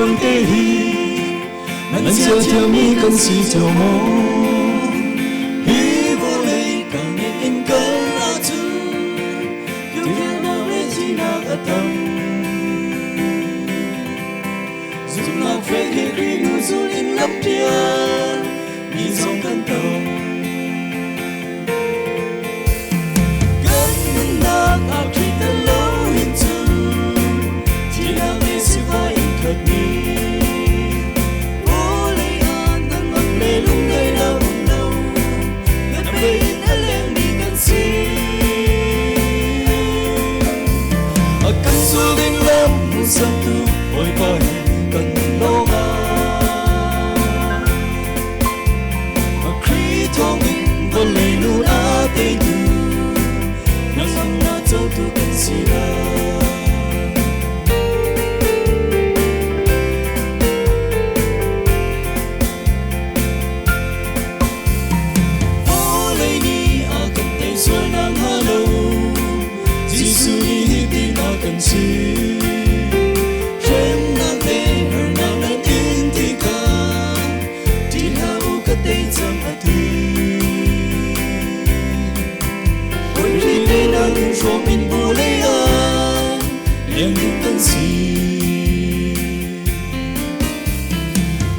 當的戲，能笑跳你更是做夢。你總感動，跟那阿克的路沿途，體諒你是花影卻你，玻璃眼能暗你窿裏那紅路，一被一靚你更是，跟住定諗冇心都會不起，跟路啊。Lenu ate tu, nang na zo tu kan sila. Olay ni akan tay sual ng halo, Jisu ni hiti akan si. Shem na tay her nang nan inti ka, di hau ka tay cham ati. Cho mình vô lấy an liền những tân si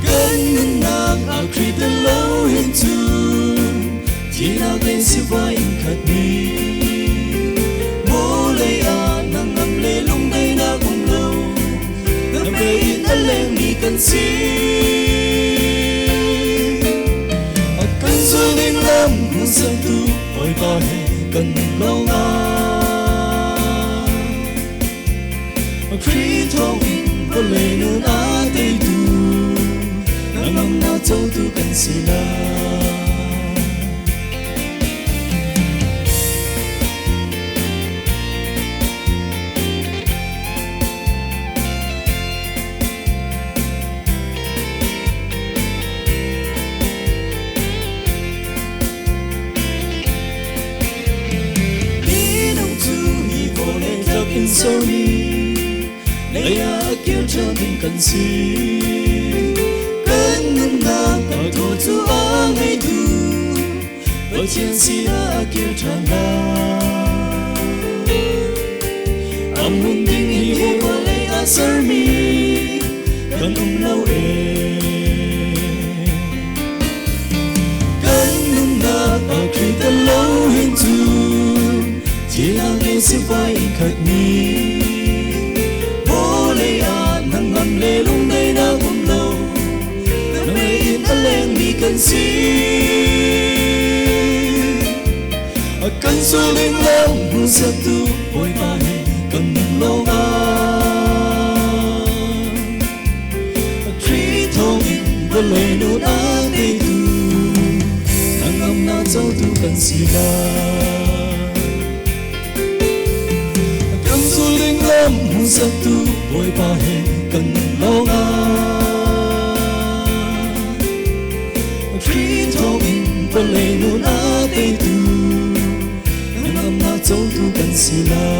gần ngân nàng áo khi tên lâu hiện trường chỉ nào tên siêu vai khát đi vô lấy an nàng ngầm lê lung đây na cùng lâu ngầm về in thân lên đi cần si cần rồi đến lắm muốn sân tu ôi ba hè cần lâu ngà khi thong in có lệ nương á tây tu nang ngâm na châu tu cần xì la đi nông tu hi vô lên giấc in sâu ni lấy kêu cho mình cần gì cần ngân nàng ở thổ chú á ngày tu ở trên xí kêu cho nàng âm hồn tình hi vô lấy sơ mi cần lâu cần ngân nàng ở khi ta lâu hình tu chỉ là ngày sẽ vai khát mi lê lung đây na cùng lâu nang lê in a leng mi cần si cần su linh lam hu sa tu ôi ba he cần lâu nga khi thong in vô lê nu na tây tu nang ngâm na châu tu cần si la cần su linh lam hu sa tu ôi ba he cần lâu nga khi thong in vô lê nu na tây tu nang ngâm na châu tu cần si la